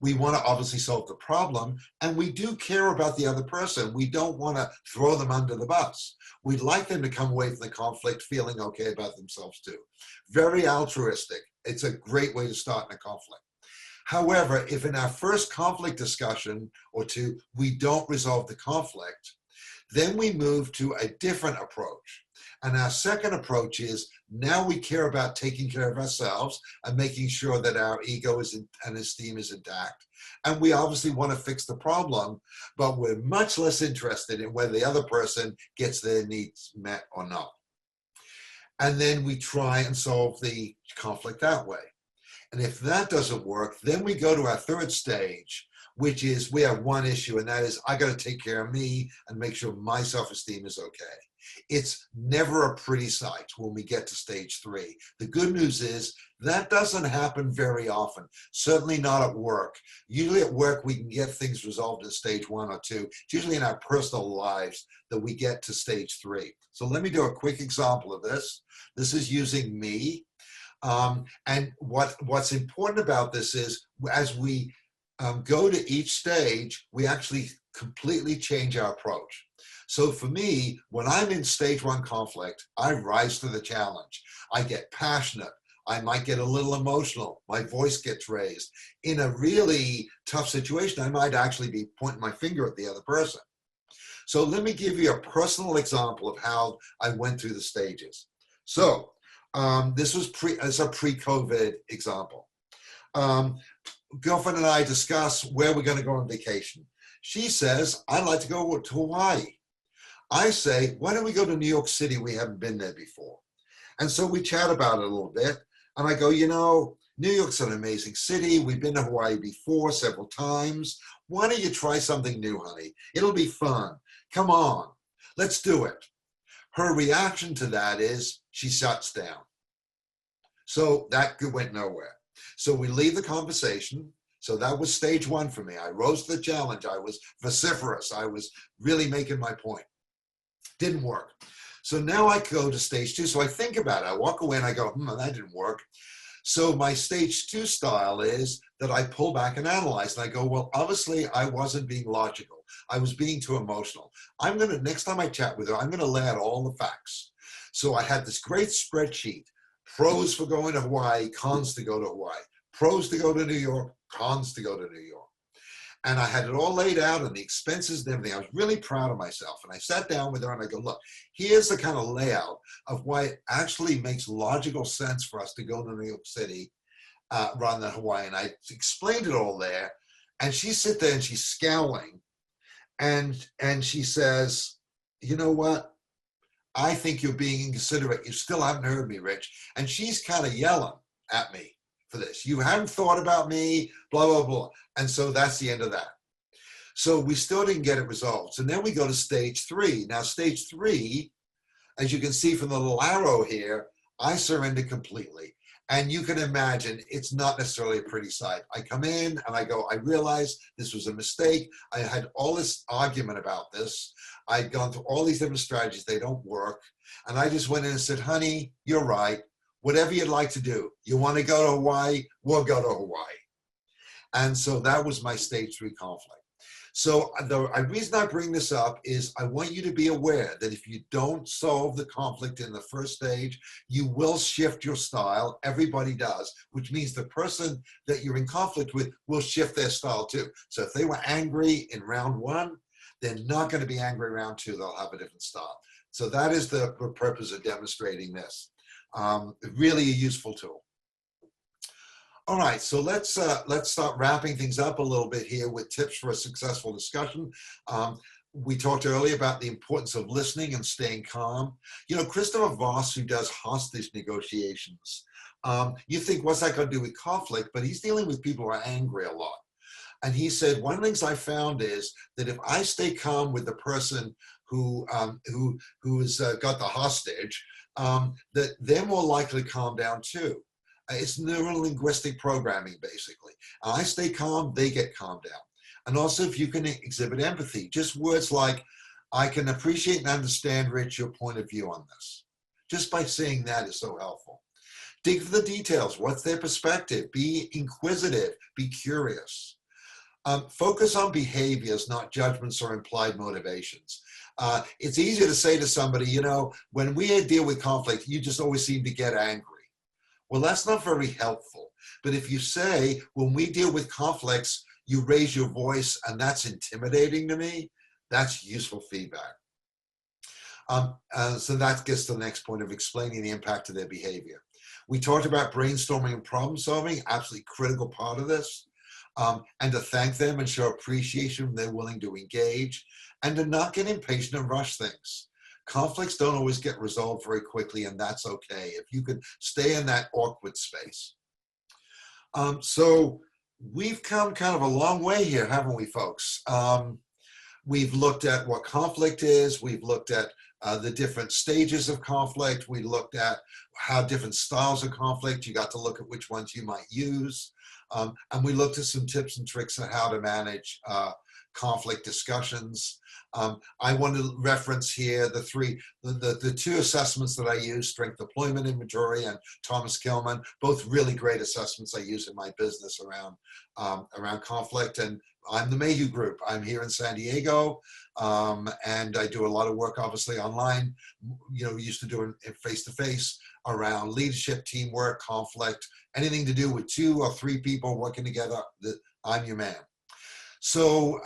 Speaker 2: We want to obviously solve the problem, and we do care about the other person. We don't want to throw them under the bus. We'd like them to come away from the conflict feeling okay about themselves too. Very altruistic. It's a great way to start in a conflict. However, if in our first conflict discussion or 2, we don't resolve the conflict, then we move to a different approach. And our second approach is, now we care about taking care of ourselves and making sure that our ego and esteem is intact. And we obviously want to fix the problem, but we're much less interested in whether the other person gets their needs met or not. And then we try and solve the conflict that way. And if that doesn't work, then we go to our third stage, which is we have one issue, and that is I got to take care of me and make sure my self-esteem is okay. It's never a pretty sight when we get to stage 3. The good news is that doesn't happen very often, certainly not at work. Usually at work, we can get things resolved in stage 1 or 2. It's usually in our personal lives that we get to stage 3. So let me do a quick example of this. This is using me. And what's important about this is as we go to each stage, we actually completely change our approach. So for me, when I'm in stage 1 conflict, I rise to the challenge. I get passionate. I might get a little emotional. My voice gets raised. In a really tough situation, I might actually be pointing my finger at the other person. So let me give you a personal example of how I went through the stages. So this was a pre-COVID example. Girlfriend and I discuss where we're going to go on vacation. She says, I'd like to go to Hawaii. I say, why don't we go to New York City? We haven't been there before. And so we chat about it a little bit. And I go, you know, New York's an amazing city. We've been to Hawaii before several times. Why don't you try something new, honey? It'll be fun. Come on, let's do it. Her reaction to that is she shuts down. So that went nowhere. So we leave the conversation. So that was stage 1 for me. I rose to the challenge. I was vociferous. I was really making my point. Didn't work. So now I go to stage 2. So I think about it. I walk away and I go, that didn't work. So my stage 2 style is that I pull back and analyze. And I go, well, obviously I wasn't being logical. I was being too emotional. Next time I chat with her, I'm going to lay out all the facts. So I had this great spreadsheet. Pros for going to Hawaii, cons to go to Hawaii. Pros to go to New York, cons to go to New York. And I had it all laid out and the expenses and everything. I was really proud of myself. And I sat down with her and I go, look, here's the kind of layout of why it actually makes logical sense for us to go to New York City rather than Hawaii. And I explained it all there. And she sits there and she's scowling. And she says, you know what? I think you're being inconsiderate. You still haven't heard me, Rich. And she's kind of yelling at me for this. You haven't thought about me, blah, blah, blah. And so that's the end of that. So we still didn't get it resolved. So then we go to stage 3. Now, stage 3, as you can see from the little arrow here, I surrender completely. And you can imagine it's not necessarily a pretty sight. I come in and I go, I realize this was a mistake. I had all this argument about this. I'd gone through all these different strategies. They don't work. And I just went in and said, honey, you're right. Whatever you'd like to do. You want to go to Hawaii? We'll go to Hawaii. And so that was my stage 3 conflict. So the reason I bring this up is I want you to be aware that if you don't solve the conflict in the first stage, you will shift your style. Everybody does, which means the person that you're in conflict with will shift their style too. So if they were angry in round one, they're not going to be angry round two. They'll have a different style. So that is the purpose of demonstrating this. Really a useful tool. All right, so let's start wrapping things up a little bit here with tips for a successful discussion. We talked earlier about the importance of listening and staying calm. You know, Christopher Voss, who does hostage negotiations, you think, what's that going to do with conflict? But he's dealing with people who are angry a lot. And he said, one of the things I found is that if I stay calm with the person who has got the hostage, that they're more likely to calm down too. It's neuro-linguistic programming, basically. I stay calm, they get calmed down. And also, if you can exhibit empathy, just words like, I can appreciate and understand, Rich, your point of view on this. Just by saying that is so helpful. Dig for the details. What's their perspective? Be inquisitive. Be curious. Focus on behaviors, not judgments or implied motivations. It's easier to say to somebody, you know, when we deal with conflict, you just always seem to get angry. Well, that's not very helpful. But if you say, when we deal with conflicts, you raise your voice and that's intimidating to me, that's useful feedback. So that gets to the next point of explaining the impact of their behavior. We talked about brainstorming and problem solving, absolutely critical part of this. And to thank them and show appreciation when they're willing to engage, and to not get impatient and rush things. Conflicts don't always get resolved very quickly, and that's okay if you could stay in that awkward space. So we've come kind of a long way here, haven't we, folks? We've looked at what conflict is. We've looked at the different stages of conflict. We looked at how different styles of conflict, you got to look at which ones you might use. And we looked at some tips and tricks on how to manage conflict discussions. I want to reference here the two assessments that I use, Strength Deployment Inventory and Thomas Kilman, both really great assessments I use in my business around conflict. And I'm the Mayhew Group. I'm here in San Diego, and I do a lot of work, obviously, online. You know, we used to do it face-to-face around leadership, teamwork, conflict, anything to do with 2 or 3 people working together. I'm your man. So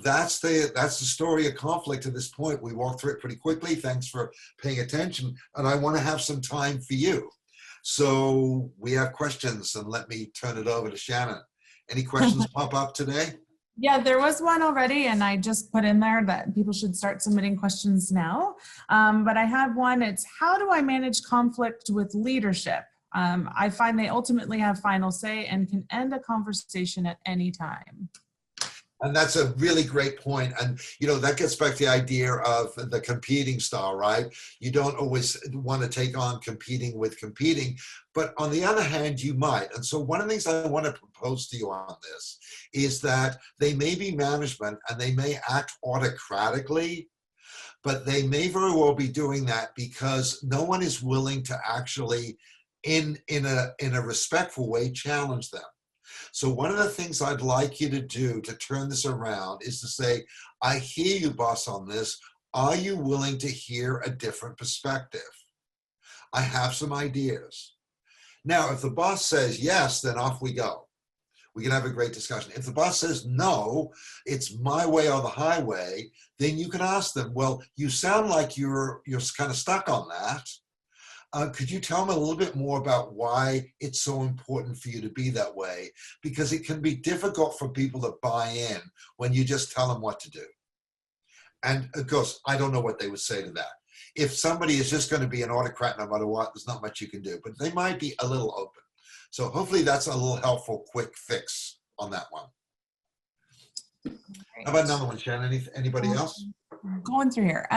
Speaker 2: that's the story of conflict at this point. We walked through it pretty quickly. Thanks for paying attention. And I want to have some time for you. So we have questions, and let me turn it over to Shannon. Any questions pop up today?
Speaker 1: Yeah, there was one already, and I just put in there that people should start submitting questions now. But I have one. It's, how do I manage conflict with leadership? I find they ultimately have final say and can end a conversation at any time.
Speaker 2: And that's a really great point. And, you know, that gets back to the idea of the competing style, right? You don't always want to take on competing with competing, but on the other hand, you might. And so one of the things I want to propose to you on this is that they may be management and they may act autocratically, but they may very well be doing that because no one is willing to actually, in a respectful way, challenge them. So one of the things I'd like you to do to turn this around is to say, I hear you, boss, on this. Are you willing to hear a different perspective? I have some ideas. Now, if the boss says yes, then off we go. We can have a great discussion. If the boss says no, it's my way or the highway, then you can ask them, well, you sound like you're kind of stuck on that. Could you tell me a little bit more about why it's so important for you to be that way? Because it can be difficult for people to buy in when you just tell them what to do. And of course, I don't know what they would say to that. If somebody is just going to be an autocrat no matter what, there's not much you can do, but they might be a little open. So hopefully that's a little helpful, quick fix on that one. Great. How about another one, Shannon? Anybody else?
Speaker 1: Going through here.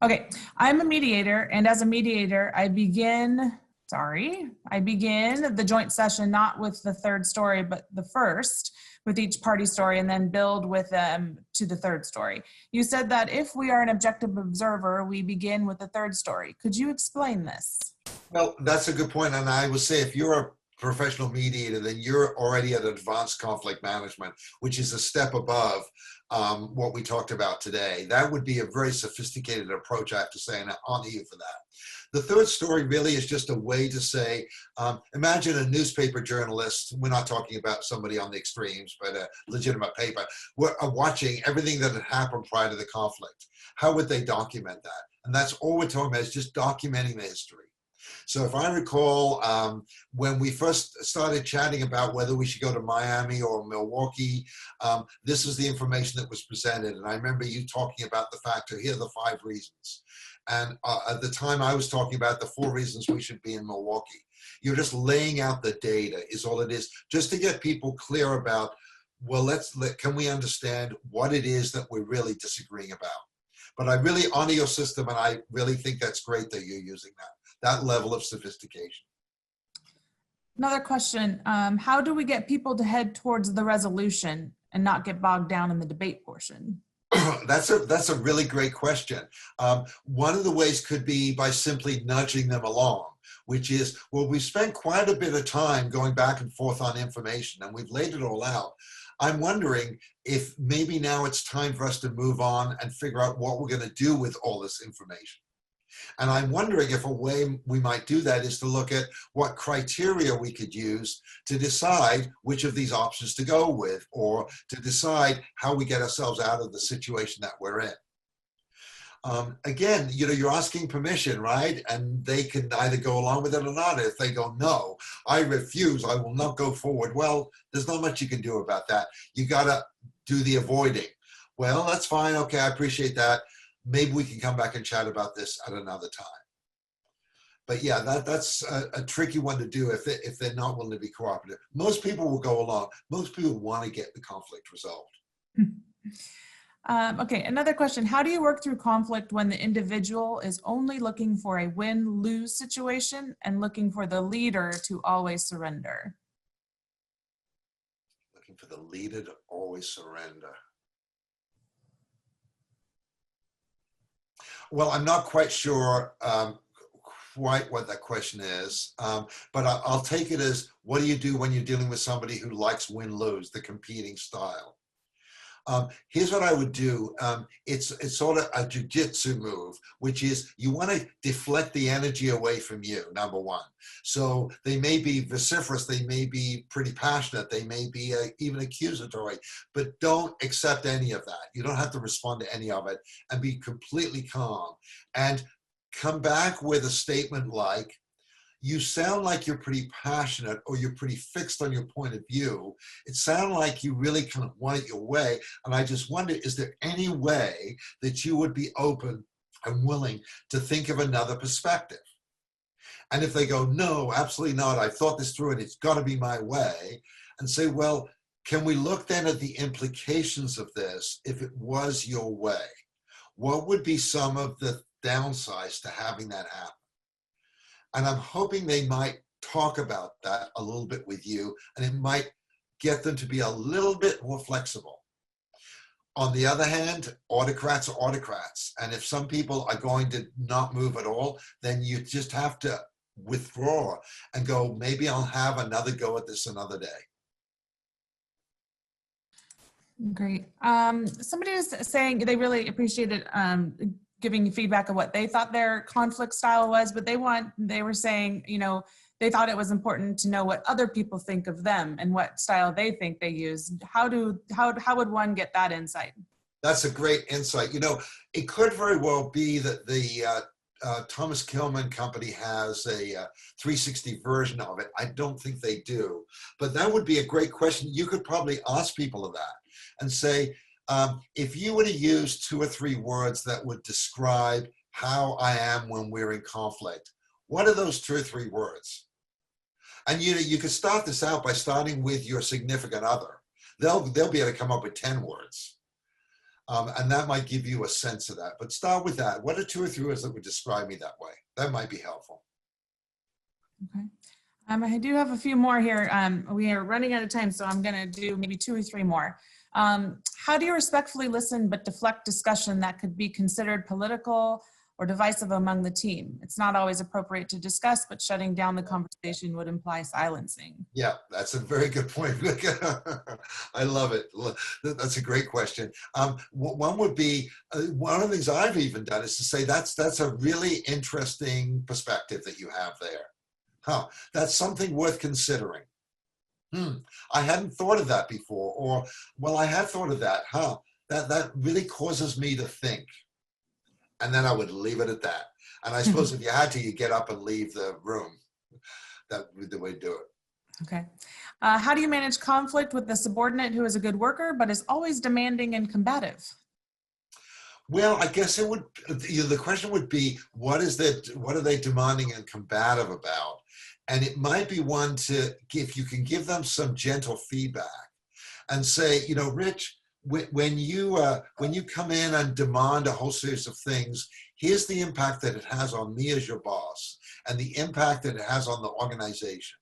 Speaker 1: Okay, I'm a mediator, and as a mediator, I begin the joint session not with the third story, but the first, with each party story, and then build with them to the third story. You said that if we are an objective observer, we begin with the third story. Could you explain this?
Speaker 2: Well, that's a good point, and I would say if you're professional mediator, then you're already at advanced conflict management, which is a step above what we talked about today. That would be a very sophisticated approach, I have to say, and I honor you for that. The third story really is just a way to say, imagine a newspaper journalist, we're not talking about somebody on the extremes, but a legitimate paper, we're watching everything that had happened prior to the conflict. How would they document that? And that's all we're talking about, is just documenting the history. So if I recall, when we first started chatting about whether we should go to Miami or Milwaukee, this was the information that was presented. And I remember you talking about the fact that here are the 5 reasons. And at the time I was talking about the 4 reasons we should be in Milwaukee. You're just laying out the data is all it is, just to get people clear about, well, can we understand what it is that we're really disagreeing about? But I really honor your system, and I really think that's great that you're using that level of sophistication.
Speaker 1: Another question, how do we get people to head towards the resolution and not get bogged down in the debate portion?
Speaker 2: That's a really great question. One of the ways could be by simply nudging them along, which is, well, we've spent quite a bit of time going back and forth on information and we've laid it all out. I'm wondering if maybe now it's time for us to move on and figure out what we're going to do with all this information. And I'm wondering if a way we might do that is to look at what criteria we could use to decide which of these options to go with, or to decide how we get ourselves out of the situation that we're in. Again, you're asking permission, right? And they can either go along with it or not. If they go, no, I refuse, I will not go forward. Well, there's not much you can do about that. You got to do the avoiding. Well, that's fine. Okay, I appreciate that. Maybe we can come back and chat about this at another time. But yeah, that's a tricky one to do if they're not willing to be cooperative. Most people will go along. Most people want to get the conflict resolved.
Speaker 1: Okay, another question. How do you work through conflict when the individual is only looking for a win-lose situation and looking for the leader to always surrender?
Speaker 2: Looking for the leader to always surrender. Well, I'm not quite sure quite what that question is, but I'll take it as, what do you do when you're dealing with somebody who likes win-lose, the competing style? Here's what I would do. It's sort of a jujitsu move, which is you want to deflect the energy away from you, number one. So they may be vociferous, they may be pretty passionate, they may be even accusatory, but don't accept any of that. You don't have to respond to any of it, and be completely calm. And come back with a statement like, you sound like you're pretty passionate, or you're pretty fixed on your point of view. It sounds like you really kind of want it your way. And I just wonder, is there any way that you would be open and willing to think of another perspective? And if they go, no, absolutely not, I've thought this through and it's got to be my way, and say, well, can we look then at the implications of this if it was your way? What would be some of the downsides to having that happen? And I'm hoping they might talk about that a little bit with you, and it might get them to be a little bit more flexible. On the other hand, autocrats are autocrats. And if some people are going to not move at all, then you just have to withdraw and go, maybe I'll have another go at this another day.
Speaker 1: Great. Somebody was saying they really appreciated giving feedback of what they thought their conflict style was, but they were saying, they thought it was important to know what other people think of them and what style they think they use. How would one get that insight?
Speaker 2: That's a great insight. It could very well be that the Thomas Kilman company has a 360 version of it. I don't think they do, but that would be a great question. You could probably ask people of that and say, if you were to use 2 or 3 words that would describe how I am when we're in conflict, what are those 2 or 3 words? And you could start this out by starting with your significant other. They'll be able to come up with 10 words. And that might give you a sense of that. But start with that. What are 2 or 3 words that would describe me that way? That might be helpful.
Speaker 1: Okay. I do have a few more here. We are running out of time, so I'm going to do maybe 2 or 3 more. How do you respectfully listen but deflect discussion that could be considered political or divisive among the team. It's not always appropriate to discuss, but shutting down the conversation would imply silencing.
Speaker 2: Yeah, that's a very good point. I love it. That's a great question. One would be, one of the things I've even done is to say that's a really interesting perspective that you have there. Huh, that's something worth considering. I hadn't thought of that before, or, well, I had thought of that. Huh, that really causes me to think. And then I would leave it at that. And I suppose if you had to, you get up and leave the room. That would be the way to do it.
Speaker 1: Okay. How do you manage conflict with the subordinate who is a good worker, but is always demanding and combative?
Speaker 2: Well, I guess it would, the question would be, what are they demanding and combative about? And it might be one to, if you can give them some gentle feedback and say, you know, Rich, when you come in and demand a whole series of things, here's the impact that it has on me as your boss and the impact that it has on the organization.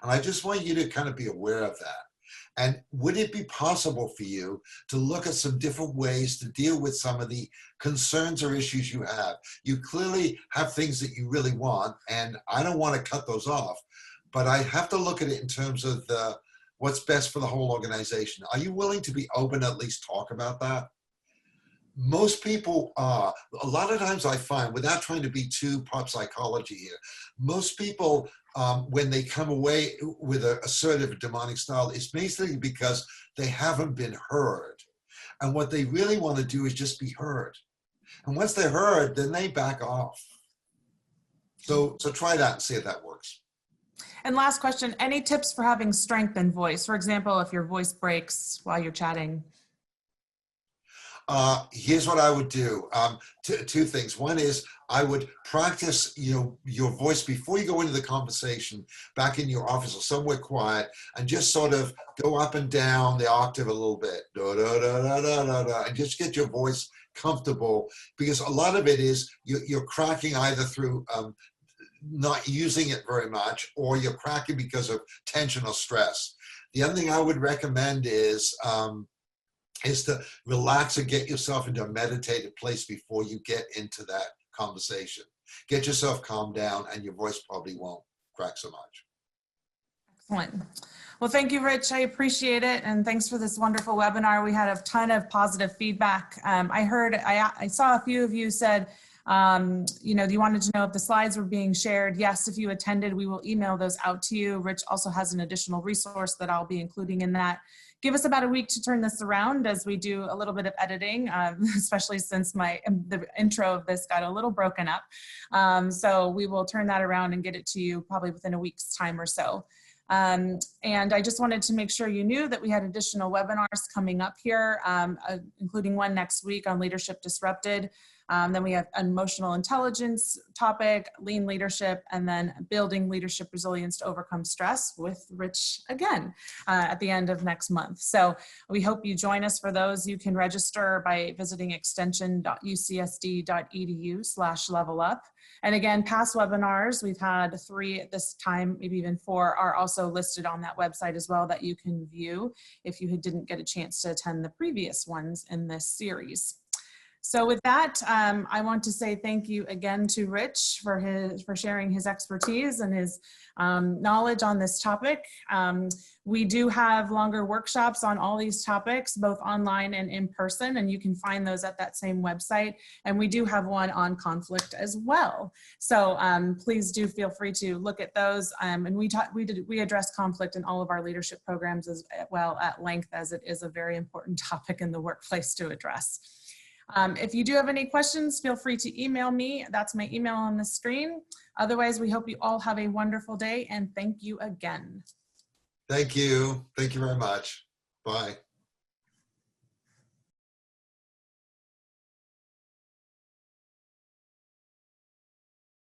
Speaker 2: And I just want you to kind of be aware of that. And would it be possible for you to look at some different ways to deal with some of the concerns or issues you have? You clearly have things that you really want, and I don't want to cut those off, but I have to look at it in terms of what's best for the whole organization. Are you willing to be open, at least talk about that? Most people are. A lot of times I find, without trying to be too pop psychology here, most people, when they come away with an assertive demonic style, it's basically because they haven't been heard. And what they really want to do is just be heard. And once they're heard, then they back off. So try that and see if that works.
Speaker 1: And last question, any tips for having strength in voice? For example, if your voice breaks while you're chatting.
Speaker 2: Here's what I would do. Two things. One is I would practice, your voice before you go into the conversation back in your office or somewhere quiet, and just sort of go up and down the octave a little bit, da, da, da, da, da, da, da, and just get your voice comfortable, because a lot of it is you're cracking either through not using it very much, or you're cracking because of tension or stress. The other thing I would recommend is to relax and get yourself into a meditative place before you get into that conversation. Get yourself calmed down and your voice probably won't crack so much.
Speaker 1: Excellent. Well, thank you, Rich. I appreciate it. And thanks for this wonderful webinar. We had a ton of positive feedback. I saw a few of you said, you wanted to know if the slides were being shared. Yes, if you attended, we will email those out to you. Rich also has an additional resource that I'll be including in that. Give us about a week to turn this around as we do a little bit of editing, especially since the intro of this got a little broken up. So we will turn that around and get it to you probably within a week's time or so. And I just wanted to make sure you knew that we had additional webinars coming up here, including one next week on Leadership Disrupted. Then we have an emotional intelligence topic, lean leadership, and then building leadership resilience to overcome stress with Rich again at the end of next month. So we hope you join us for those. You can register by visiting extension.ucsd.edu/levelup. And again, past webinars, we've had 3 at this time, maybe even 4, are also listed on that website as well that you can view if you didn't get a chance to attend the previous ones in this series. So with that, I want to say thank you again to Rich for sharing his expertise and his knowledge on this topic. We do have longer workshops on all these topics, both online and in person, and you can find those at that same website. And we do have one on conflict as well. So please do feel free to look at those. And we address conflict in all of our leadership programs as well at length, as it is a very important topic in the workplace to address. If you do have any questions, feel free to email me. That's my email on the screen. Otherwise, we hope you all have a wonderful day, and thank you again.
Speaker 2: Thank you. Thank you very much. Bye.